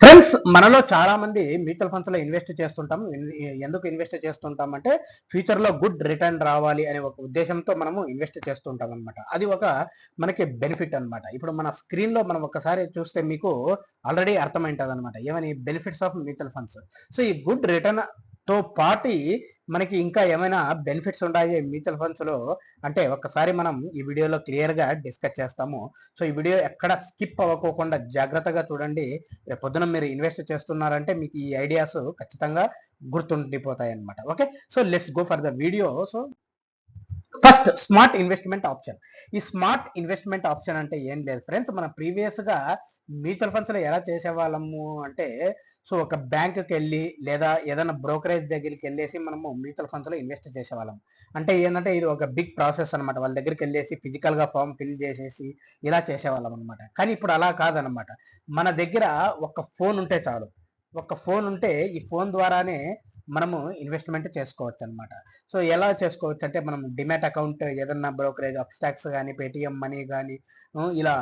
Friends, మనలో చాలా మంది మ్యూచువల్ ఫండ్స్ లో ఇన్వెస్ట్ చేస్తుంటాం. ఎందుకు ఇన్వెస్ట్ చేస్తుంటాం అంటే ఫ్యూచర్ లో గుడ్ రిటర్న్ రావాలి అనే ఒక ఉద్దేశంతో మనము ఇన్వెస్ట్ చేస్తుంటాం అనమాట. అది ఒక మనకి బెనిఫిట్ అనమాట. ఇప్పుడు మన స్క్రీన్ లో మనం ఒకసారి చూస్తే మీకు ఆల్రెడీ అర్థమైంటది అనమాట, ఏమని benefits of mutual funds. So ఈ గుడ్ రిటర్న్ తో పాటు మనకి ఇంకా ఏమైనా బెనిఫిట్స్ ఉన్నాయి మ్యూచువల్ ఫండ్స్ లో అంటే ఒక్కసారి మనం ఈ వీడియోలో క్లియర్ గా డిస్కస్ చేస్తాము. సో ఈ వీడియో ఎక్కడ స్కిప్ అవ్వకోకుండా జాగ్రత్తగా చూడండి. రేపు పొద్దున మీరు ఇన్వెస్ట్ చేస్తున్నారంటే మీకు ఈ ఐడియాస్ ఖచ్చితంగా గుర్తుండిపోతాయి అనమాట. Okay, so let's go for the video. So first, smart investment option. ఈ స్మార్ట్ ఇన్వెస్ట్మెంట్ ఆప్షన్ అంటే ఏం లేదు ఫ్రెండ్స్, మనం ప్రీవియస్ గా మ్యూచువల్ ఫండ్స్ లో ఎలా చేసేవాళ్ళము అంటే, సో ఒక బ్యాంకుకి వెళ్ళి లేదా ఏదైనా బ్రోకరేజ్ దగ్గరికి వెళ్ళేసి మనము మ్యూచువల్ ఫండ్స్ లో ఇన్వెస్ట్ చేసేవాళ్ళం. అంటే ఏంటంటే ఇది ఒక బిగ్ ప్రాసెస్ అనమాట. వాళ్ళ దగ్గరికి వెళ్ళేసి ఫిజికల్ గా ఫామ్ ఫిల్ చేసేసి ఇలా చేసేవాళ్ళం అనమాట. కానీ ఇప్పుడు అలా కాదనమాట. మన దగ్గర ఒక ఫోన్ ఉంటే చాలు. ఒక ఫోన్ ఉంటే ఈ ఫోన్ ద్వారానే మనము ఇన్వెస్ట్మెంట్ చేసుకోవచ్చు అనమాట. సో ఎలా చేసుకోవచ్చు అంటే, మనం డిమాట్ అకౌంట్ ఏదన్నా బ్రోకరేజ్ అప్స్టాక్స్ కానీ పేటిఎం మనీ కానీ ఇలా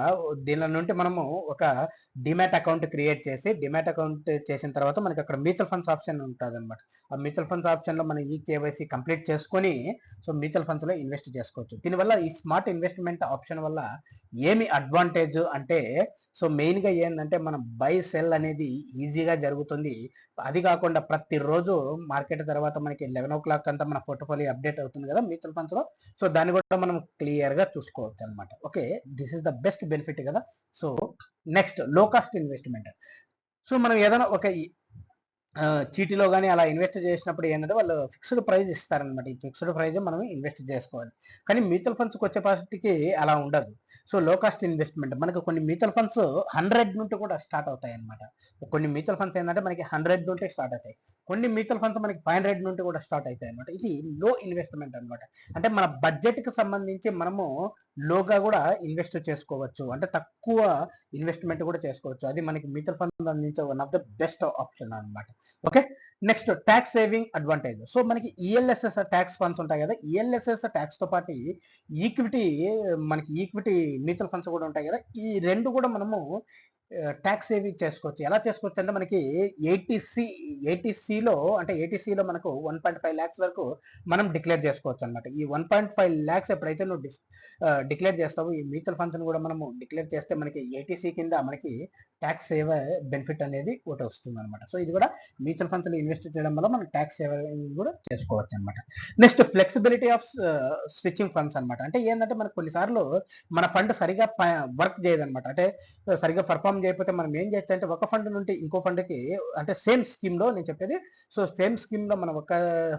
దీనిలో నుండి మనము ఒక డిమాట్ అకౌంట్ క్రియేట్ చేసి, డిమాట్ అకౌంట్ చేసిన తర్వాత మనకి అక్కడ మ్యూచువల్ ఫండ్స్ ఆప్షన్ ఉంటుంది అనమాట. ఆ మ్యూచువల్ ఫండ్స్ ఆప్షన్ లో మనం ఈ కేవైసీ కంప్లీట్ చేసుకొని సో మ్యూచువల్ ఫండ్స్ లో ఇన్వెస్ట్ చేసుకోవచ్చు. దీనివల్ల ఈ స్మార్ట్ ఇన్వెస్ట్మెంట్ ఆప్షన్ వల్ల ఏమి అడ్వాంటేజ్ అంటే, సో మెయిన్ గా ఏంటంటే మనం బై సెల్ అనేది ఈజీగా జరుగుతుంది. అది కాకుండా ప్రతిరోజు మార్కెట్ తర్వాత మనకి 11 o'clock అంతా మన పోర్ట్ఫోలియో అప్డేట్ అవుతుంది కదా మ్యూచువల్ ఫండ్స్ లో. సో దాన్ని కూడా మనం క్లియర్ గా చూసుకోవచ్చు అనమాట. Okay, this is the best benefit కదా. సో నెక్స్ట్, లో కాస్ట్ ఇన్వెస్ట్మెంట్. సో మనం ఏదైనా ఒక చీటీలో కానీ అలా ఇన్వెస్ట్ చేసినప్పుడు ఏంటంటే వాళ్ళు ఫిక్స్డ్ ప్రైజ్ ఇస్తారనమాట. ఈ ఫిక్స్డ్ ప్రైజ్ మనం ఇన్వెస్ట్ చేసుకోవాలి. కానీ మ్యూచువల్ ఫండ్స్కి వచ్చేపాటికి అలా ఉండదు. సో లో కాస్ట్ ఇన్వెస్ట్మెంట్ మనకు కొన్ని మ్యూచువల్ ఫండ్స్ 100 నుండి కూడా స్టార్ట్ అవుతాయి అనమాట. కొన్ని మ్యూచువల్ ఫండ్స్ ఏంటంటే మనకి 100 నుండి స్టార్ట్ అవుతాయి. కొన్ని మ్యూచువల్ ఫండ్స్ మనకి 500 నుండి కూడా స్టార్ట్ అవుతాయి అనమాట. ఇది లో ఇన్వెస్ట్మెంట్ అనమాట. అంటే మన బడ్జెట్ కి సంబంధించి మనము లోగా కూడా ఇన్వెస్ట్ చేసుకోవచ్చు. అంటే తక్కువ ఇన్వెస్ట్మెంట్ కూడా చేసుకోవచ్చు. అది మనకి మ్యూచువల్ ఫండ్ అందించే one of the best option అనమాట. Okay, next, tax saving advantage. So మనకి ఈఎల్ఎస్ఎస్ ట్యాక్స్ ఫండ్స్ ఉంటాయి కదా, ఈఎల్ఎస్ఎస్ ట్యాక్స్ తో పాటు ఈక్విటీ, మనకి ఈక్విటీ మ్యూచువల్ ఫండ్స్ కూడా ఉంటాయి కదా, ఈ రెండు కూడా మనము ట్యాక్స్ సేవింగ్ చేసుకోవచ్చు. ఎలా చేసుకోవచ్చు అంటే, మనకి ఏటీసీలో అంటే ఏటీసీలో మనకు 1.5 lakhs వరకు మనం డిక్లేర్ చేసుకోవచ్చు అనమాట. ఈ 1.5 lakhs ఎప్పుడైతే నువ్వు డిక్లేర్ చేస్తావో ఈ మ్యూచువల్ ఫండ్స్ కూడా మనము డిక్లేర్ చేస్తే మనకి ఏటీసీ కింద మనకి ట్యాక్స్ సేవ్ బెనిఫిట్ అనేది ఒకటి వస్తుంది అనమాట. సో ఇది కూడా మ్యూచువల్ ఫండ్స్ లో ఇన్వెస్ట్ చేయడం వల్ల మనం ట్యాక్స్ సేవింగ్ కూడా చేసుకోవచ్చు అనమాట. Next, flexibility of switching funds అనమాట. అంటే ఏంటంటే మనకు కొన్నిసార్లు మన ఫండ్ సరిగా వర్క్ చేయదనమాట. అంటే సరిగా పర్ఫామ్ చేయకపోతే మనం ఏం చేయొచ్చు అంటే, ఒక ఫండ్ నుండి ఇంకో ఫండ్కి, అంటే సేమ్ స్కీమ్ లో నేను చెప్పేది, సో సేమ్ స్కీమ్ లో మనం ఒక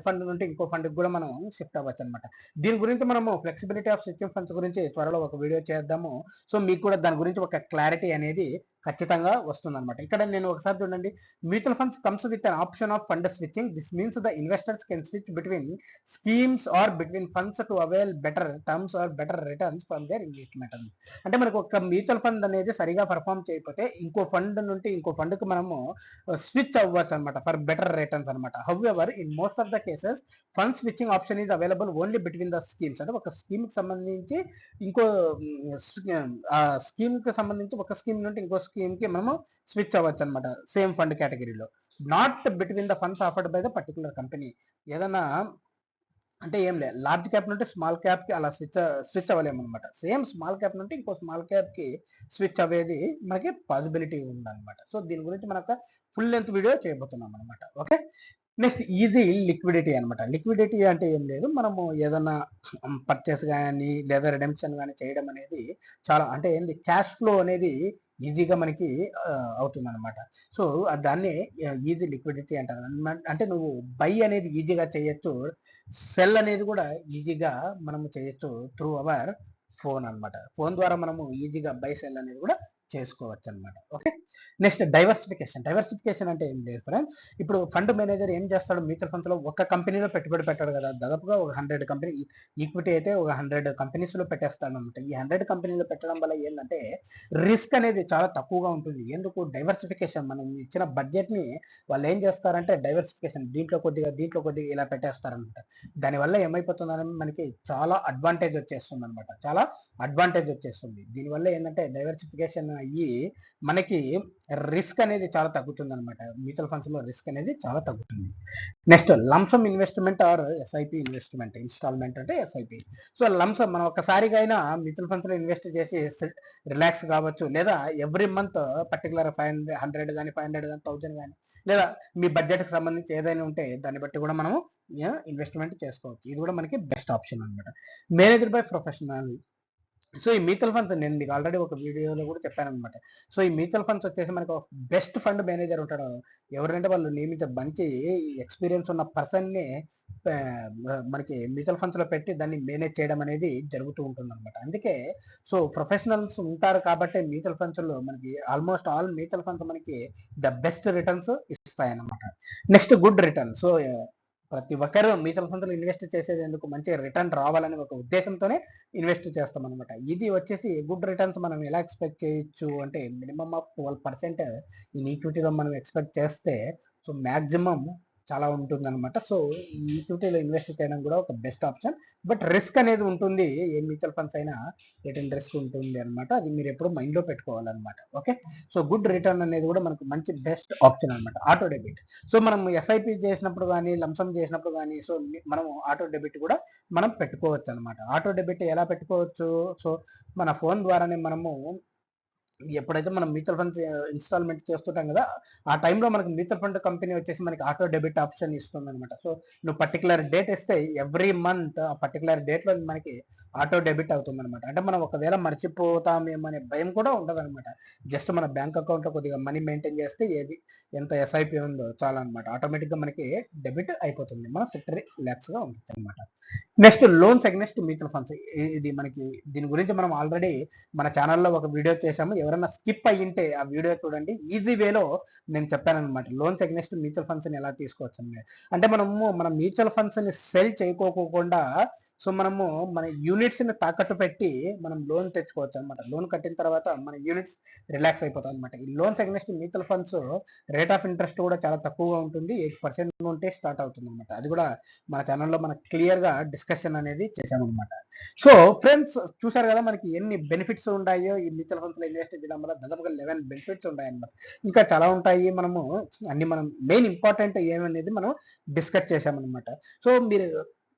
ఫండ్ నుండి ఇంకో ఫండ్కి కూడా మనం షిఫ్ట్ అవ్వచ్చు అనమాట. దీని గురించి మనము ఫ్లెక్సిబిలిటీ ఆఫ్ స్విచ్చింగ్ ఫండ్స్ గురించి త్వరలో ఒక వీడియో చేద్దాము. సో మీకు కూడా దాని గురించి ఒక క్లారిటీ అనేది ఖచ్చితంగా వస్తుందన్నమాట. ఇక్కడ నేను ఒకసారి చూడండి, mutual funds comes with an option of fund switching. This means the investors can switch between schemes or between funds to avail better terms or better returns from their investment. అంటే మనకు ఒక మ్యూచువల్ ఫండ్ అనేది సరిగా perform చేయకపోతే ఇంకో fund నుండి ఇంకో fund కి మనము స్విచ్ అవ్వచ్చు అనమాట ఫర్ బెటర్ రిటర్న్స్ అనమాట. However in most of the cases fund switching option is available only between the schemes. అంటే ఒక స్కీమ్ కి సంబంధించి ఇంకో స్కీమ్ కి సంబంధించి ఒక స్కీమ్ నుండి ఇంకో స్కీమ్ కి మనము స్విచ్ అవ్వచ్చు అనమాట, సేమ్ ఫండ్ కేటగిరీలో. Not between the funds offered by the particular company. ఏదైనా అంటే ఏం లేదు, లార్జ్ క్యాప్ నుండి స్మాల్ క్యాప్ కి అలా స్విచ్ అవ్వలేము అనమాట. సేమ్ స్మాల్ క్యాప్ నుండి ఇంకో స్మాల్ క్యాప్ కి స్విచ్ అవ్వేది మనకి పాసిబిలిటీ ఉందన్నమాట. సో దీని గురించి మనకు ఫుల్ లెంత్ వీడియో చేయబోతున్నాం అనమాట. ఓకే, నెక్స్ట్, ఈజీ లిక్విడిటీ అనమాట. లిక్విడిటీ అంటే ఏం లేదు, మనము ఏదైనా పర్చేస్ కానీ లేదా రిడెంప్షన్ కానీ చేయడం అనేది చాలా, అంటే ఏంది, క్యాష్ ఫ్లో అనేది ఈజీగా మనకి అవుతుంది అనమాట. సో దాన్ని ఈజీ లిక్విడిటీ అంటారు. అంటే నువ్వు బై అనేది ఈజీగా చేయొచ్చు, సెల్ అనేది కూడా ఈజీగా మనము చేయొచ్చు త్రూ అవర్ ఫోన్ అనమాట. ఫోన్ ద్వారా మనము ఈజీగా బై సెల్ అనేది కూడా చేసుకోవచ్చు అనమాట. Okay, next, diversification. డైవర్సిఫికేషన్ అంటే ఏం లేదు ఫ్రెండ్, ఇప్పుడు ఫండ్ మేనేజర్ ఏం చేస్తాడు, మ్యూచువల్ ఫండ్స్ లో ఒక కంపెనీలో పెట్టుబడి పెట్టాడు కదా, దాదాపుగా ఒక 100 కంపెనీ, ఈక్విటీ అయితే ఒక 100 కంపెనీస్ లో పెట్టేస్తాడు అనమాట. ఈ 100 కంపెనీలో పెట్టడం వల్ల ఏంటంటే రిస్క్ అనేది చాలా తక్కువగా ఉంటుంది. ఎందుకు, డైవర్సిఫికేషన్, మనం ఇచ్చిన బడ్జెట్ ని వాళ్ళు ఏం చేస్తారంటే డైవర్సిఫికేషన్, దీంట్లో కొద్దిగా దీంట్లో కొద్దిగా ఇలా పెట్టేస్తారనమాట. దానివల్ల ఏమైపోతుందని మనకి చాలా అడ్వాంటేజ్ వచ్చేస్తుంది అనమాట. చాలా అడ్వాంటేజ్ వచ్చేస్తుంది. దీనివల్ల ఏంటంటే డైవర్సిఫికేషన్ రిటర్న్ అయ్యి మనకి రిస్క్ అనేది చాలా తగ్గుతుంది అనమాట. మ్యూచువల్ ఫండ్స్ లో రిస్క్ అనేది చాలా తగ్గుతుంది. Next lump sum investment or SIP investment. Installment అంటే ఎస్ఐపి. సో లంసమ్ మనం ఒక్కసారిగా అయినా మ్యూచువల్ ఫండ్స్ లో ఇన్వెస్ట్ చేసి రిలాక్స్ కావచ్చు, లేదా ఎవ్రీ మంత్ పర్టికులర్ 500 కానీ 500 కానీ 1000 కానీ, లేదా మీ బడ్జెట్ కి సంబంధించి ఏదైనా ఉంటే దాన్ని బట్టి కూడా మనము ఇన్వెస్ట్మెంట్ చేసుకోవచ్చు. ఇది కూడా మనకి బెస్ట్ ఆప్షన్ అనమాట. Managed by professional. సో ఈ మ్యూచువల్ ఫండ్స్ నేను మీకు ఆల్రెడీ ఒక వీడియోలో కూడా చెప్పాను అనమాట. సో ఈ మ్యూచువల్ ఫండ్స్ వచ్చేసి మనకు బెస్ట్ ఫండ్ మేనేజర్ ఉంటాడు. ఎవరంటే వాళ్ళు నియమించే మంచి ఎక్స్పీరియన్స్ ఉన్న పర్సన్ని మనకి మ్యూచువల్ ఫండ్స్ లో పెట్టి దాన్ని మేనేజ్ చేయడం అనేది జరుగుతూ ఉంటుంది అనమాట. అందుకే సో ప్రొఫెషనల్స్ ఉంటారు కాబట్టి మ్యూచువల్ ఫండ్స్ లో మనకి ఆల్మోస్ట్ ఆల్ మ్యూచువల్ ఫండ్స్ మనకి ద బెస్ట్ రిటర్న్స్ ఇస్తాయన్నమాట. Next good return. సో ప్రతి ఒక్కరు మ్యూచువల్ ఫండ్స్ లో ఇన్వెస్ట్ చేసేది ఎందుకు, మంచి రిటర్న్ రావాలని ఒక ఉద్దేశంతోనే ఇన్వెస్ట్ చేస్తాం అనమాట. ఇది వచ్చేసి గుడ్ రిటర్న్స్ మనం ఎలా ఎక్స్పెక్ట్ చేయొచ్చు అంటే మినిమం ఆఫ్ 12% ఈ ఈక్విటీలో మనం ఎక్స్పెక్ట్ చేస్తే సో మ్యాక్సిమం చాలా ఉంటుంది అనమాట. సో ఈ ఈక్విటీలో ఇన్వెస్ట్ చేయడం కూడా ఒక బెస్ట్ ఆప్షన్. బట్ రిస్క్ అనేది ఉంటుంది, ఏ మ్యూచువల్ ఫండ్స్ అయినా రిటర్న్ రిస్క్ ఉంటుంది అనమాట. అది మీరు ఎప్పుడు మైండ్ లో పెట్టుకోవాలన్నమాట. ఓకే, సో గుడ్ రిటర్న్ అనేది కూడా మనకు మంచి బెస్ట్ ఆప్షన్ అనమాట. Auto debit. సో మనం ఎస్ఐపి చేసినప్పుడు కానీ లంసమ్ చేసినప్పుడు కానీ సో మనం ఆటో డెబిట్ కూడా మనం పెట్టుకోవచ్చు అనమాట. ఆటో డెబిట్ ఎలా పెట్టుకోవచ్చు? సో మన ఫోన్ ద్వారానే మనము ఎప్పుడైతే మనం మ్యూచువల్ ఫండ్స్ ఇన్స్టాల్మెంట్ చేస్తుంటాం కదా, ఆ టైంలో మనకి మ్యూచువల్ ఫండ్ కంపెనీ వచ్చేసి మనకి ఆటో డెబిట్ ఆప్షన్ ఇస్తుంది అనమాట. సో నువ్వు పర్టికులర్ డేట్ ఇస్తే ఎవ్రీ మంత్ ఆ పర్టికులర్ డేట్లో మనకి ఆటో డెబిట్ అవుతుంది అనమాట. అంటే మనం ఒకవేళ మర్చిపోతామేమో అనే భయం కూడా ఉండదు అనమాట. జస్ట్ మన బ్యాంక్ అకౌంట్లో కొద్దిగా మనీ మెయింటైన్ చేస్తే ఏది ఎంత ఎస్ఐపి ఉందో చాలా అనమాట, ఆటోమేటిక్గా మనకి డెబిట్ అయిపోతుంది. మన ఫిఫ్టీ ల్యాక్స్గా ఉంటుంది అనమాట. Next loans against mutual funds. ఇది మనకి దీని గురించి మనం ఆల్రెడీ మన ఛానల్లో ఒక వీడియో చేశాము. ఎవరైనా స్కిప్ అయ్యింటే ఆ వీడియో చూడండి. ఈజీ వేలో నేను చెప్పాను అనమాట, లోన్స్ అగెన్స్ట్ మ్యూచువల్ ఫండ్స్ ని ఎలా తీసుకోవచ్చు అని. అంటే మనము మన మ్యూచువల్ ఫండ్స్ ని సెల్ చేయకోకుండా సో మనము మన యూనిట్స్ ని తాకట్టు పెట్టి మనం లోన్ తెచ్చుకోవచ్చు అనమాట. లోన్ కట్టిన తర్వాత మన యూనిట్స్ రిలాక్స్ అయిపోతాయి అనమాట. ఈ loans against mutual funds rate of interest కూడా చాలా తక్కువగా ఉంటుంది. 8% ఉంటే స్టార్ట్ అవుతుంది అనమాట. అది కూడా మన ఛానల్లో మనకు క్లియర్ గా డిస్కషన్ అనేది చేశామన్నమాట. సో ఫ్రెండ్స్ చూసారు కదా మనకి ఎన్ని బెనిఫిట్స్ ఉన్నాయో ఈ మ్యూచువల్ ఫండ్స్ లో ఇన్వెస్ట్ చేయడం వల్ల. దాదాపుగా 11 బెనిఫిట్స్ ఉన్నాయన్నమాట. ఇంకా చాలా ఉంటాయి. మనము అన్ని మనం మెయిన్ ఇంపార్టెంట్ ఏమనేది మనం డిస్కస్ చేసామన్నమాట. సో మీరు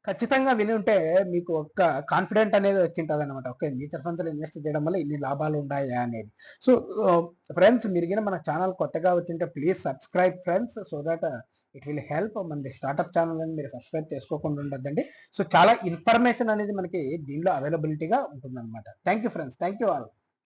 ఖచ్చితంగా విని ఉంటే మీకు ఒక కాన్ఫిడెంట్ అనేది వచ్చింటుంది అనమాట. ఓకే, మ్యూచువల్ ఫండ్స్ లో ఇన్వెస్ట్ చేయడం వల్ల ఇన్ని లాభాలు ఉన్నాయా అనేది. సో ఫ్రెండ్స్ మీరు గిన మన ఛానల్ కొత్తగా వచ్చింటే please subscribe friends, so that it will help. మనది స్టార్ట్అప్ ఛానల్ అని మీరు సబ్స్క్రైబ్ చేసుకోకుండా ఉండద్దండి. సో చాలా ఇన్ఫర్మేషన్ అనేది మనకి దీనిలో అవైలబిలిటీగా ఉంటుంది అనమాట. Thank you friends, thank you all.